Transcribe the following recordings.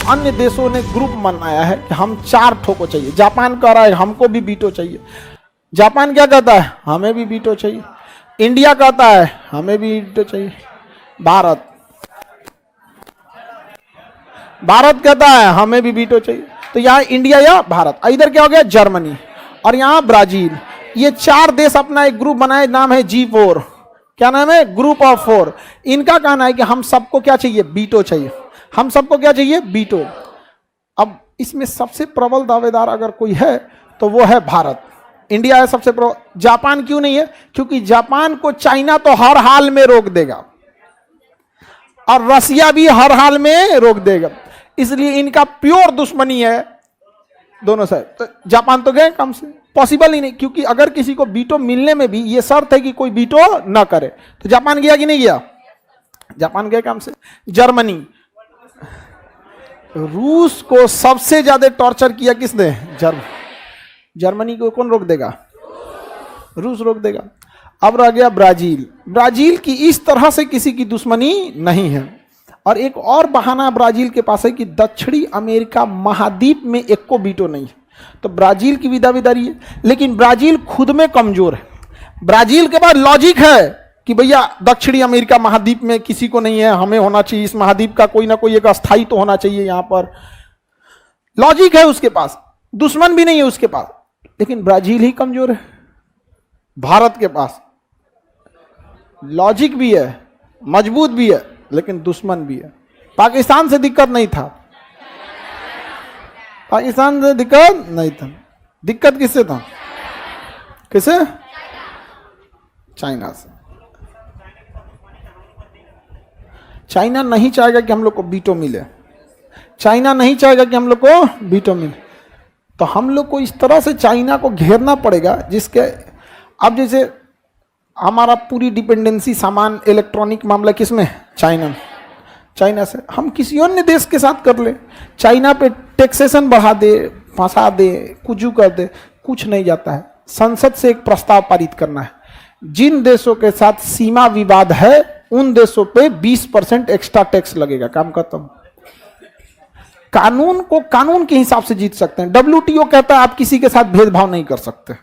अन्य देशों ने ग्रुप बनाया है कि हम 4 ठोको चाहिए। जापान कह रहा है हमको भी वीटो चाहिए। जापान क्या कहता है? हमें भी वीटो चाहिए। इंडिया कहता है हमें भी वीटो चाहिए। भारत कहता है हमें भी वीटो चाहिए। तो यहाँ इंडिया या भारत, इधर क्या हो गया? जर्मनी, और यहाँ ब्राजील। ये 4 देश अपना एक ग्रुप बनाए, नाम है G4। क्या नाम है? Group of 4। इनका कहना है कि हम सबको क्या चाहिए? वीटो चाहिए। हम सबको क्या चाहिए? वीटो। अब इसमें सबसे प्रबल दावेदार अगर कोई है तो वो है भारत। इंडिया है सबसे प्रबल। जापान क्यों नहीं है? क्योंकि जापान को चाइना तो हर हाल में रोक देगा और रसिया भी हर हाल में रोक देगा, इसलिए इनका प्योर दुश्मनी है दोनों साइड। तो जापान तो गए काम से, पॉसिबल ही नहीं, क्योंकि अगर किसी को वीटो मिलने में भी ये शर्त है कि कोई वीटो ना करे। तो जापान गया कि नहीं गया? जापान गए काम से। जर्मनी, रूस को सबसे ज्यादा टॉर्चर किया किसने? जर्मनी को कौन रोक देगा? रूस रोक देगा। अब रह गया ब्राजील। ब्राजील की इस तरह से किसी की दुश्मनी नहीं है। और एक और बहाना ब्राजील के पास है कि दक्षिणी अमेरिका महाद्वीप में एक को वीटो नहीं है, तो ब्राजील की भी दावेदारी है। लेकिन ब्राजील खुद में कमजोर है। ब्राजील के पास लॉजिक है कि भैया दक्षिणी अमेरिका महाद्वीप में किसी को नहीं है, हमें होना चाहिए। इस महाद्वीप का कोई ना कोई एक अस्थायी तो होना चाहिए। यहां पर लॉजिक है उसके पास, दुश्मन भी नहीं है उसके पास। लेकिन ब्राजील ही कमजोर है। भारत के पास लॉजिक भी है, मजबूत भी है, लेकिन दुश्मन भी है। पाकिस्तान से दिक्कत नहीं था, पाकिस्तान से दिक्कत नहीं था। दिक्कत किससे था? किससे? चाइना से। चाइना नहीं चाहेगा कि हम लोग को वीटो मिले। चाइना नहीं चाहेगा कि हम लोग को वीटो मिले। तो हम लोग को इस तरह से चाइना को घेरना पड़ेगा जिसके, अब जैसे हमारा पूरी डिपेंडेंसी सामान इलेक्ट्रॉनिक मामला किसमें? चाइना से। हम किसी अन्य देश के साथ कर ले, चाइना पे टैक्सेशन बढ़ा दे, फंसा दे, कुछ कर दे, कुछ नहीं जाता है। संसद से एक प्रस्ताव पारित करना है, जिन देशों के साथ सीमा विवाद है उन देशों पे 20% एक्स्ट्रा टैक्स लगेगा। काम खत्म। कानून को कानून के हिसाब से जीत सकते हैं। WTO कहता है आप किसी के साथ भेदभाव नहीं कर सकते,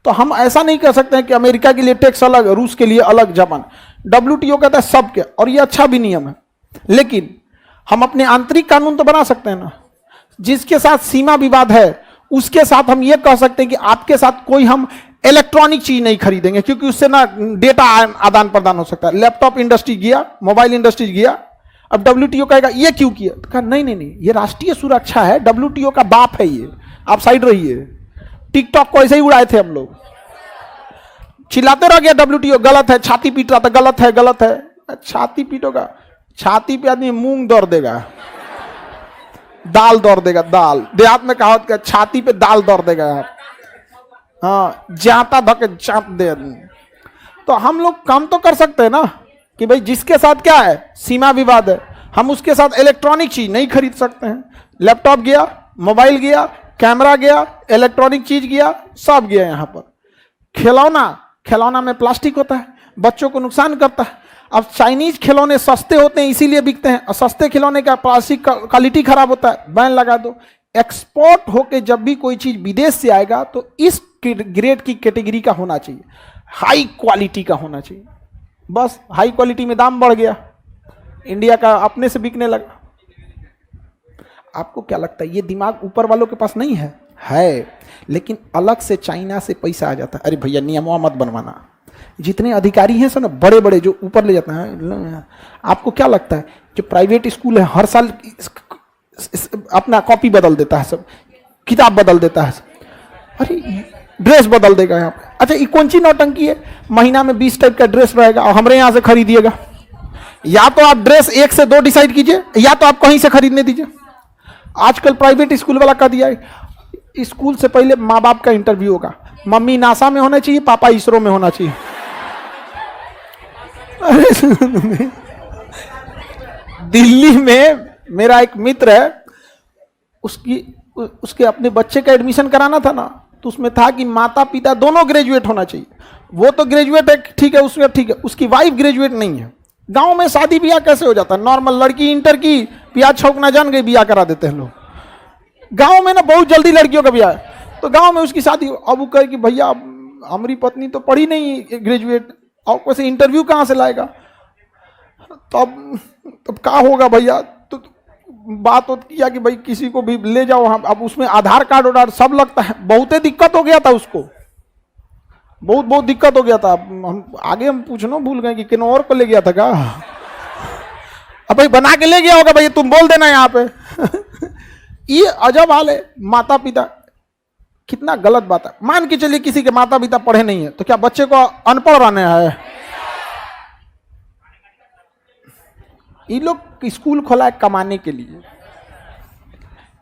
तो हम ऐसा नहीं कर सकते हैं कि अमेरिका के लिए टैक्स अलग, रूस के लिए अलग, जापान। WTO कहता है सबके, और ये अच्छा भी नियम है। लेकिन हम अपने आंतरिक कानून तो बना सकते हैं ना। जिसके साथ सीमा विवाद है उसके साथ हम ये कह सकते हैं कि आपके साथ कोई हम इलेक्ट्रॉनिक चीज नहीं खरीदेंगे, क्योंकि उससे ना डेटा आदान प्रदान हो सकता है। लैपटॉप इंडस्ट्री गया, मोबाइल इंडस्ट्री गया। अब WTO कहेगा ये क्यों किया? तो कहा नहीं, ये राष्ट्रीय सुरक्षा है, WTO का बाप है ये, आप साइड रहिए। टिकटॉक को ऐसे ही उड़ाए थे हम लोग, चिल्लाते रह गया WTO गलत है, छाती पीट रहा था, गलत है। छाती पीटोगा? छाती पे आदमी मूंग दौड़ देगा, दाल दौड़ देगा, दाल। देहात में कहावत क्या, छाती पे दाल दौड़ देगा यार। हाँ, जाता धके चाप दे आदमी। तो हम लोग काम तो कर सकते हैं ना कि भाई जिसके साथ क्या है, सीमा विवाद है, हम उसके साथ इलेक्ट्रॉनिक चीज नहीं खरीद सकते हैं। लैपटॉप गया, मोबाइल गया, कैमरा गया, इलेक्ट्रॉनिक चीज गया, सब गया। यहाँ पर खिलौना में प्लास्टिक होता है, बच्चों को नुकसान करता है। अब चाइनीज खिलौने सस्ते होते हैं इसीलिए बिकते हैं, और सस्ते खिलौने का प्लास्टिक का क्वालिटी खराब होता है, बैन लगा दो। एक्सपोर्ट होके जब भी कोई चीज विदेश से आएगा तो इस ग्रेड की कैटेगरी का होना चाहिए, हाई क्वालिटी का होना चाहिए। बस हाई क्वालिटी में दाम बढ़ गया, इंडिया का अपने से बिकने लगा। आपको क्या लगता है ये दिमाग ऊपर वालों के पास नहीं है? है, लेकिन अलग से चाइना से पैसा आ जाता है। अरे भैया नियमों मत बनवाना। जितने अधिकारी हैं सब बड़े बड़े जो ऊपर ले जाते हैं, आपको क्या लगता है जो प्राइवेट स्कूल है हर साल अपना कॉपी बदल देता है, सब किताब बदल देता है, अरे ड्रेस बदल देगा यहाँ पे। अच्छा, ये कौन सी नौटंकी है? महीना में 20 टाइप का ड्रेस रहेगा और हमारे यहाँ से खरीदिएगा। या तो आप ड्रेस 1 से 2 डिसाइड कीजिए, या तो आप कहीं से खरीदने दीजिए। आजकल प्राइवेट स्कूल वाला कह दिया है, स्कूल से पहले माँ बाप का इंटरव्यू होगा। मम्मी नासा में होना चाहिए, पापा इसरो में होना चाहिए। दिल्ली में मेरा एक मित्र है, उसके अपने बच्चे का एडमिशन कराना था ना, तो उसमें था कि माता पिता दोनों ग्रेजुएट होना चाहिए। वो तो ग्रेजुएट है, ठीक है, उसमें ठीक है, उसकी वाइफ ग्रेजुएट नहीं है। गांव में शादी ब्याह कैसे हो जाता है? नॉर्मल लड़की इंटर की, प्याज छौंकना जान गई, ब्याह करा देते हैं लोग। गांव में ना बहुत जल्दी लड़कियों का ब्याह, तो गांव में उसकी शादी। अब वो कहे कि भैया हमारी पत्नी तो पढ़ी नहीं ग्रेजुएट, और कैसे इंटरव्यू कहाँ से लाएगा? तब क्या होगा भैया? तो बात होती किया कि भाई किसी को भी ले जाओ हम, अब उसमें आधार कार्ड वार्ड सब लगता है। बहुत दिक्कत हो गया था उसको, बहुत दिक्कत हो गया था। हम पूछना भूल गए कि किन और को ले गया था क्या? अब भाई बना के ले गया होगा, भाई तुम बोल देना यहाँ पे। ये अजब हाल है। माता पिता, कितना गलत बात है। मान के चलिए किसी के माता पिता पढ़े नहीं है, तो क्या बच्चे को अनपढ़ रहने है? ये लोग स्कूल खोला है कमाने के लिए।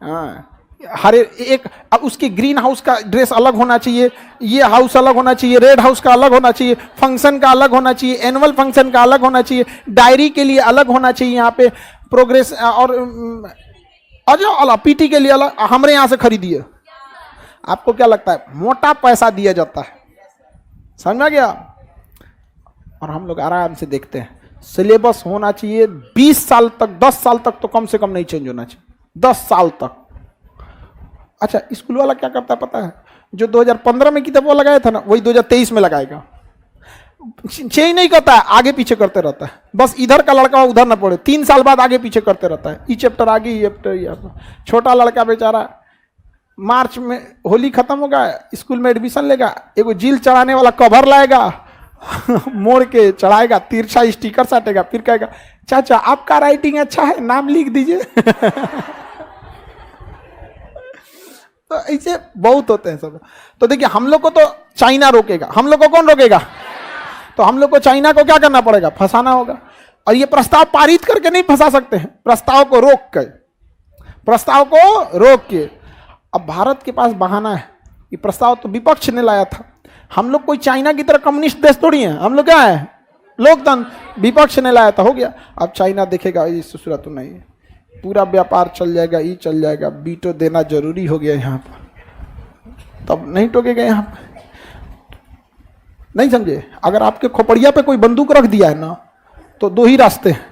हाँ, हर एक, अब उसकी ग्रीन हाउस का ड्रेस अलग होना चाहिए, ये हाउस अलग होना चाहिए, रेड हाउस का अलग होना चाहिए, फंक्शन का अलग होना चाहिए, एनुअल फंक्शन का अलग होना चाहिए, डायरी के लिए अलग होना चाहिए, यहाँ पे प्रोग्रेस और अलग, पीटी के लिए अलग। हमारे यहाँ से खरीदिए। आपको क्या लगता है? मोटा पैसा दिया जाता है, समझा गया? और हम लोग आराम से देखते हैं। सिलेबस होना चाहिए 20 साल तक, 10 साल तक तो कम से कम नहीं चेंज होना चाहिए, 10 साल तक। अच्छा, स्कूल वाला क्या करता है पता है? जो 2015 में किताब वो लगाया था ना, वही 2023 में लगाएगा। चेंज नहीं करता है, आगे पीछे करते रहता है। बस इधर का लड़का उधर ना पड़े, 3 साल बाद आगे पीछे करते रहता है। ई चैप्टर आगे, ये चैप्टर। छोटा लड़का बेचारा मार्च में होली खत्म होगा, स्कूल में एडमिशन लेगा, एगो जील चढ़ाने वाला कवर लाएगा, मोड़ के चढ़ाएगा, तिरछा स्टिकर साटेगा, फिर कहेगा चाचा आपका राइटिंग अच्छा है, नाम लिख दीजिए। तो ऐसे बहुत होते हैं सब। तो देखिए, हम लोग को तो चाइना रोकेगा, हम लोग को कौन रोकेगा? तो हम लोग को चाइना को क्या करना पड़ेगा? फंसाना होगा। और ये प्रस्ताव पारित करके नहीं फंसा सकते हैं, प्रस्ताव को रोक के, प्रस्ताव को रोक के। अब भारत के पास बहाना है, ये प्रस्ताव तो विपक्ष ने लाया था। हम लोग कोई चाइना की तरह कम्युनिस्ट देश थोड़ी है, हम लोग क्या है? लोकतंत्र। विपक्ष ने लाया था, हो गया। अब चाइना देखेगा ये सूरत तो नहीं, पूरा व्यापार चल जाएगा, ये चल जाएगा, वीटो देना जरूरी हो गया यहाँ पर, तब नहीं टोकेगा यहाँ पर। नहीं समझे? अगर आपके खोपड़िया पे कोई बंदूक रख दिया है ना, तो 2 ही रास्ते हैं,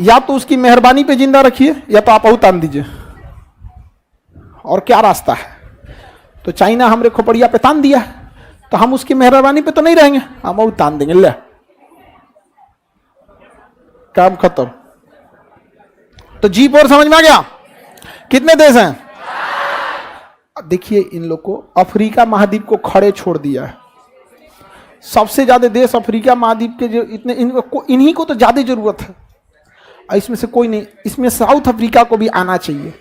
या तो उसकी मेहरबानी पे जिंदा रखिए, या तो आप उतार दीजिए। और क्या रास्ता है? तो चाइना हमारे खोपड़िया पे तान दिया, तो हम उसकी मेहरबानी पे तो नहीं रहेंगे, हम उतार देंगे, ले काम खत्म। तो जी पोर समझ में आ गया? कितने देश हैं? देखिए, इन लोग को अफ्रीका महाद्वीप को खड़े छोड़ दिया है। सबसे ज्यादा देश अफ्रीका महाद्वीप के जो इतने, इन्हीं को तो ज्यादा जरूरत है, इसमें से कोई नहीं। इसमें साउथ अफ्रीका को भी आना चाहिए।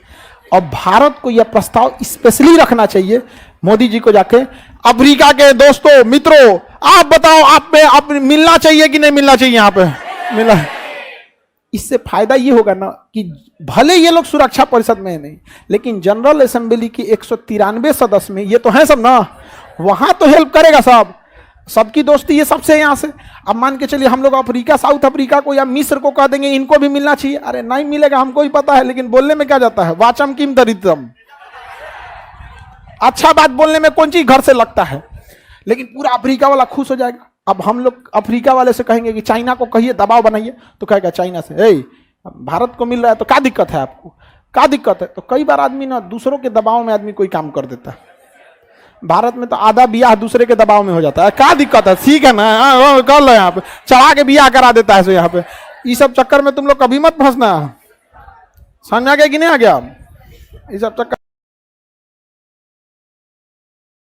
और भारत को यह प्रस्ताव स्पेशली रखना चाहिए, मोदी जी को जाके, अफ्रीका के दोस्तों मित्रों, आप बताओ, आप में आप मिलना चाहिए कि नहीं मिलना चाहिए? यहाँ पे मिला। इससे फायदा ये होगा ना कि भले ये लोग सुरक्षा परिषद में है नहीं, लेकिन जनरल असेंबली की 193 सदस्य में ये तो हैं सब ना, वहां तो हेल्प करेगा सब, सबकी दोस्ती ये सबसे यहाँ से। अब मान के चलिए हम लोग अफ्रीका, साउथ अफ्रीका को या मिस्र को कह देंगे इनको भी मिलना चाहिए, अरे नहीं मिलेगा, हमको ही पता है, लेकिन बोलने में क्या जाता है? वाचम किम दरिद्रम। अच्छा बात बोलने में कौन चीज घर से लगता है, लेकिन पूरा अफ्रीका वाला खुश हो जाएगा। अब हम लोग अफ्रीका वाले से कहेंगे कि चाइना को कहिए दबाव बनाइए, तो कहेगा चाइना से, ए भारत को मिल रहा है तो क्या दिक्कत है आपको? क्या दिक्कत है? तो कई बार आदमी ना दूसरों के दबाव में आदमी कोई काम कर देता है। भारत में तो आधा बियाह दूसरे के दबाव में हो जाता है, क्या दिक्कत है? ठीक है ना, कर लो, यहाँ पे चढ़ा के बियाह करा देता है। सो यहाँ पे ये सब चक्कर में तुम लोग कभी मत फंसना। समझ आ गया कि नहीं आ गया? ये सब चक्कर